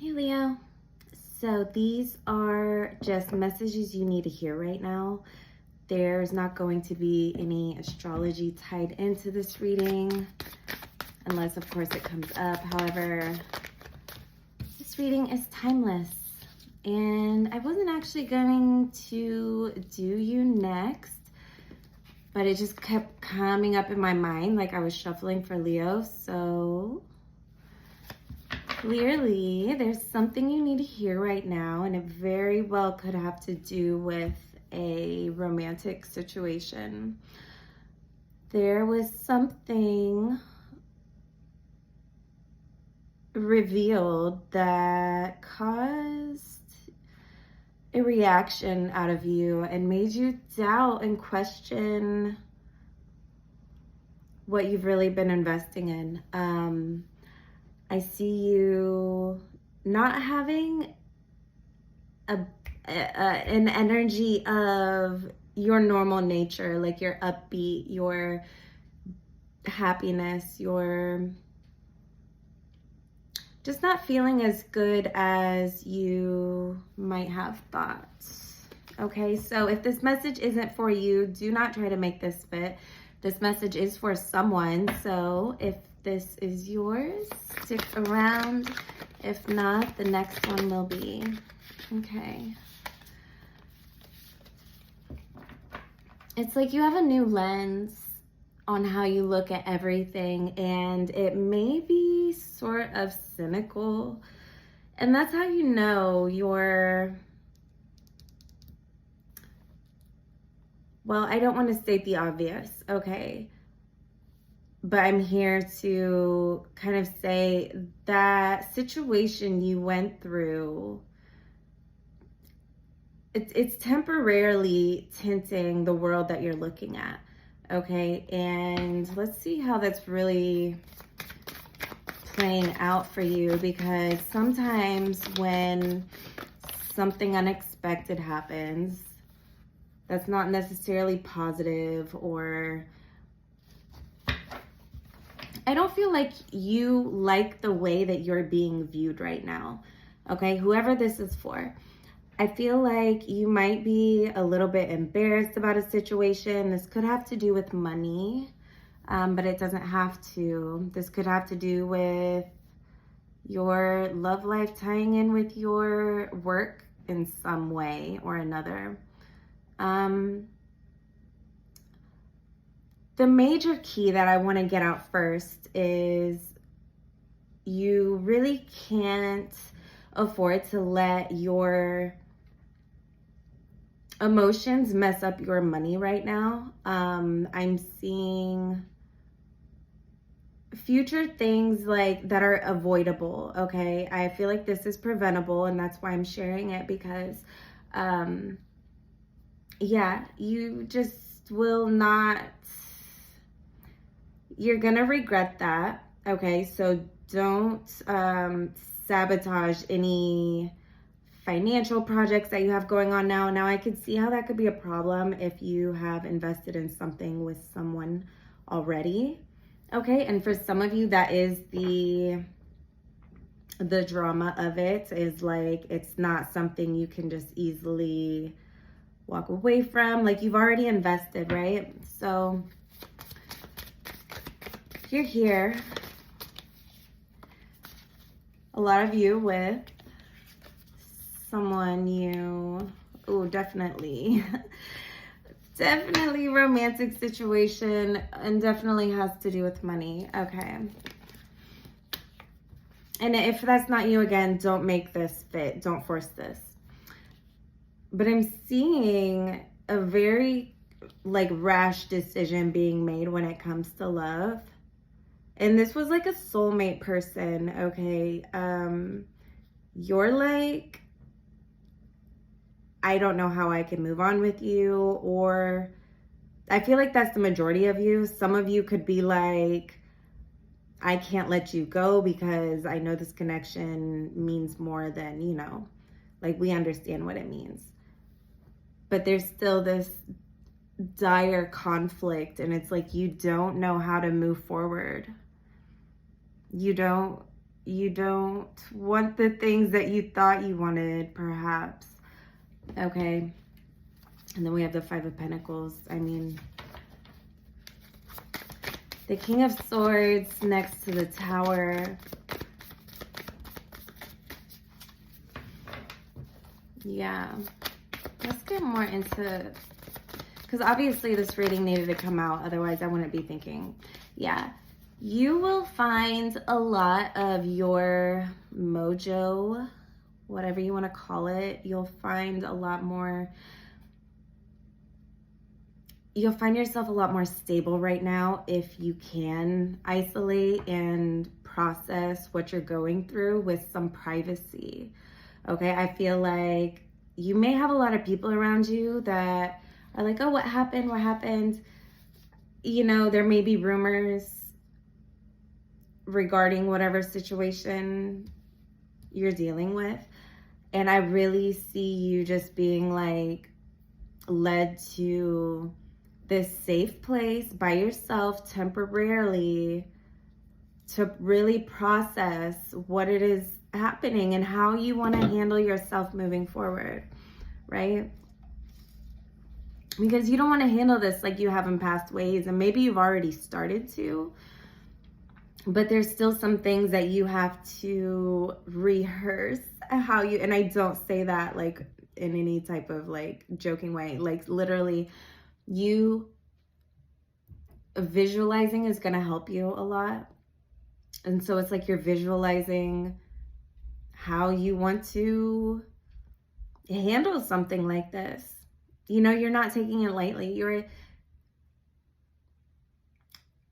Hey Leo, so these are just messages you need to hear right now. There's not going to be any astrology tied into this reading, unless of course it comes up. However, this reading is timeless. And I wasn't actually going to do you next, but it just kept coming up in my mind like I was shuffling for Leo, so clearly, there's something you need to hear right now, and it very well could have to do with a romantic situation. There was something revealed that caused a reaction out of you and made you doubt and question what you've really been investing in. I see you not having an energy of your normal nature, like your upbeat, your happiness, your just not feeling as good as you might have thought. Okay, so if this message isn't for you, do not try to make this fit. This message is for someone, so if this is yours, stick around. If not, the next one will be. Okay. It's like you have a new lens on how you look at everything, and it may be sort of cynical. And that's how you know you're, well, I don't want to state the obvious, okay? But I'm here to kind of say that situation you went through, it's temporarily tinting the world that you're looking at, okay? And let's see how that's really playing out for you, because sometimes when something unexpected happens, that's not necessarily positive, or I don't feel like you like the way that you're being viewed right now, okay? Whoever this is for. I feel like you might be a little bit embarrassed about a situation. This could have to do with money, but it doesn't have to. This could have to do with your love life tying in with your work in some way or another. The major key that I want to get out first is you really can't afford to let your emotions mess up your money right now. I'm seeing future things like that are avoidable, okay? I feel like this is preventable, and that's why I'm sharing it, because yeah, you just will not, you're gonna regret that, okay? So don't sabotage any financial projects that you have going on now. Now, I could see how that could be a problem if you have invested in something with someone already, okay? And for some of you, that is the drama of it, is like it's not something you can just easily walk away from. Like, you've already invested, right? So you're here, a lot of you with someone you, oh, definitely romantic situation, and definitely has to do with money, okay? And if that's not you, again, don't make this fit, don't force this. But I'm seeing a very like rash decision being made when it comes to love. And this was like a soulmate person, okay? You're like, I don't know how I can move on with you, or I feel like that's the majority of you. Some of you could be like, I can't let you go because I know this connection means more than, you know, like we understand what it means. But there's still this dire conflict, and it's like you don't know how to move forward. You don't You don't want the things that you thought you wanted, perhaps. Okay. And then we have the Five of Pentacles. I mean, the King of Swords next to the Tower. Yeah. Let's get more into, because obviously this reading needed to come out. Otherwise, I wouldn't be thinking. Yeah. You will find a lot of your mojo, whatever you want to call it. You'll find a lot more. You'll find yourself a lot more stable right now if you can isolate and process what you're going through with some privacy. Okay, I feel like you may have a lot of people around you that are like, oh, what happened? What happened? You know, there may be rumors regarding whatever situation you're dealing with. And I really see you just being like led to this safe place by yourself temporarily to really process what it is happening and how you want to handle yourself moving forward, right? Because you don't want to handle this like you have in past ways, and maybe you've already started to, but there's still some things that you have to rehearse how you, and I don't say that like in any type of like joking way, like literally you visualizing is going to help you a lot. And so it's like you're visualizing how you want to handle something like this. You know, you're not taking it lightly.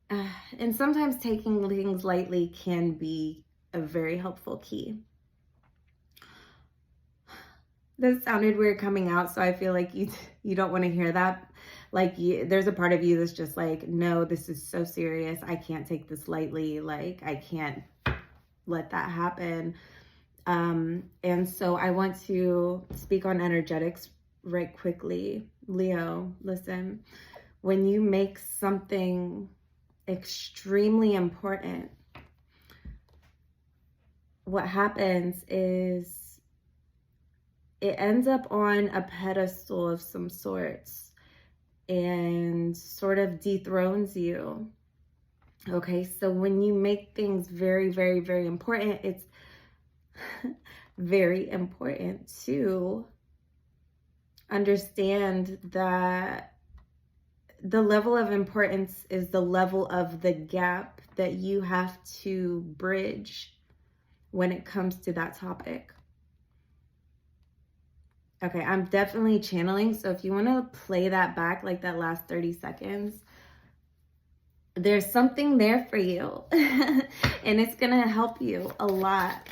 And sometimes taking things lightly can be a very helpful key. This sounded weird coming out, so I feel like you don't want to hear that. Like, there's a part of you that's just like, no, this is so serious. I can't take this lightly. Like, I can't let that happen. And so I want to speak on energetics right quickly. Leo, listen, when you make something extremely important, what happens is it ends up on a pedestal of some sorts and sort of dethrones you. Okay, so when you make things very, very, very important, it's very important to understand that the level of importance is the level of the gap that you have to bridge when it comes to that topic. Okay, I'm definitely channeling, so if you want to play that back, like that last 30 seconds, there's something there for you. And it's going to help you a lot,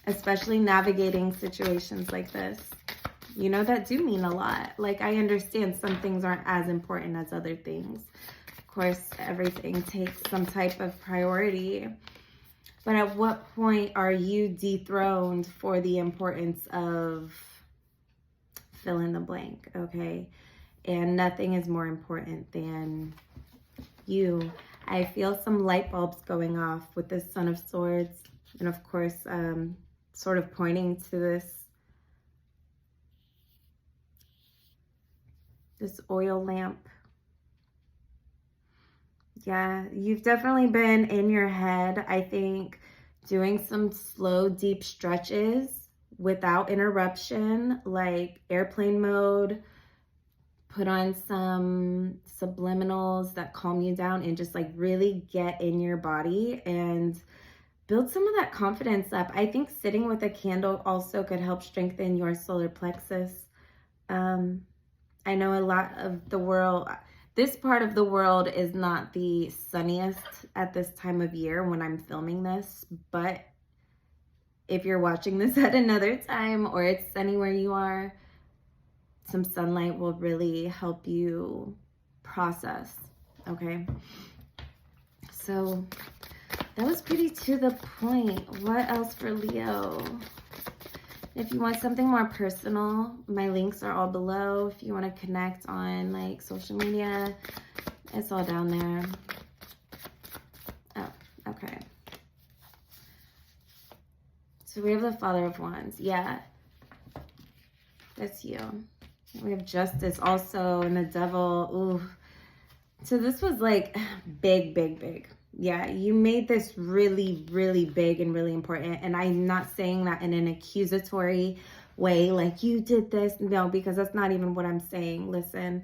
especially navigating situations like this. You know, that do mean a lot. Like, I understand some things aren't as important as other things. Of course, everything takes some type of priority. But at what point are you dethroned for the importance of fill in the blank, okay? And nothing is more important than you. I feel some light bulbs going off with this Son of Swords. And of course, sort of pointing to this oil lamp. Yeah, you've definitely been in your head, I think, doing some slow, deep stretches without interruption, like airplane mode. Put on some subliminals that calm you down and just like really get in your body and build some of that confidence up. I think sitting with a candle also could help strengthen your solar plexus. I know a lot of the world, this part of the world is not the sunniest at this time of year when I'm filming this, but if you're watching this at another time or it's sunny where you are, some sunlight will really help you process, okay? So that was pretty to the point. What else for Leo? If you want something more personal, my links are all below. If you want to connect on like social media, it's all down there. Oh, okay. So we have the Father of Wands. Yeah. That's you. We have Justice also, and the Devil. Ooh. So this was like big, big, big. Yeah, you made this really, really big and really important. And I'm not saying that in an accusatory way, like you did this. No, because that's not even what I'm saying. Listen,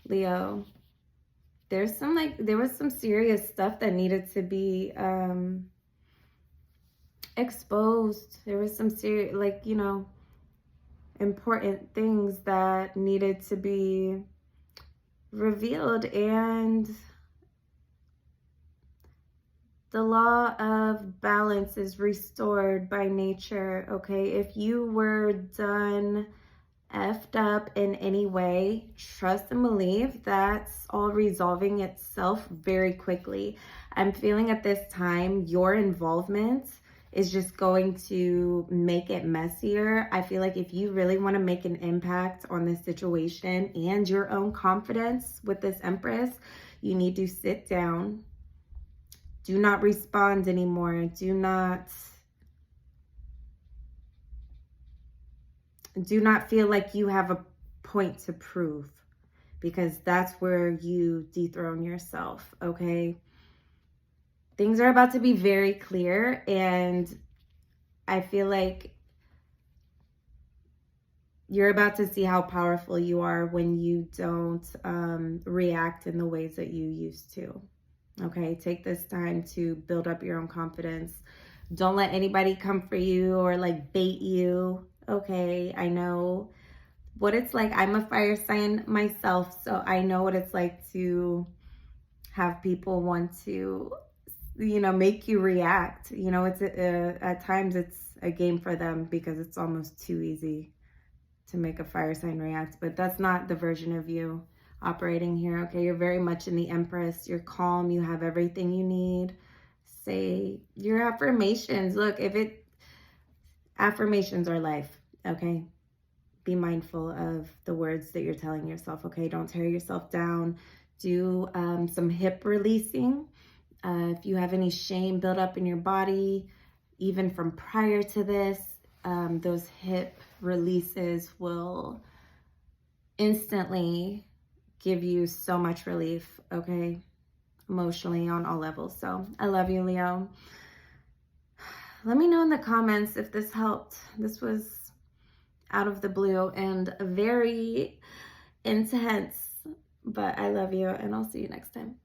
Leo, there was some serious stuff that needed to be exposed. There was some serious, like, you know, important things that needed to be revealed, and the law of balance is restored by nature. Okay, if you were done effed up in any way, trust and believe that's all resolving itself very quickly. I'm feeling at this time your involvement is just going to make it messier. I feel like if you really want to make an impact on this situation and your own confidence with this Empress, you need to sit down. Do not respond anymore. Do not feel like you have a point to prove, because that's where you dethrone yourself, okay? Things are about to be very clear, and I feel like you're about to see how powerful you are when you don't react in the ways that you used to. Okay, take this time to build up your own confidence. Don't let anybody come for you or like bait you. Okay, I know what it's like. I'm a fire sign myself, so I know what it's like to have people want to, you know, make you react. You know, it's at times it's a game for them because it's almost too easy to make a fire sign react, but that's not the version of you operating here. Okay, you're very much in the Empress. You're calm. You have everything you need. Say your affirmations. Look, affirmations are life. Okay, be mindful of the words that you're telling yourself. Okay, don't tear yourself down. Do some hip releasing. If you have any shame built up in your body, even from prior to this, those hip releases will instantly give you so much relief, okay? Emotionally, on all levels. So I love you, Leo. Let me know in the comments if this helped. This was out of the blue and very intense, but I love you, and I'll see you next time.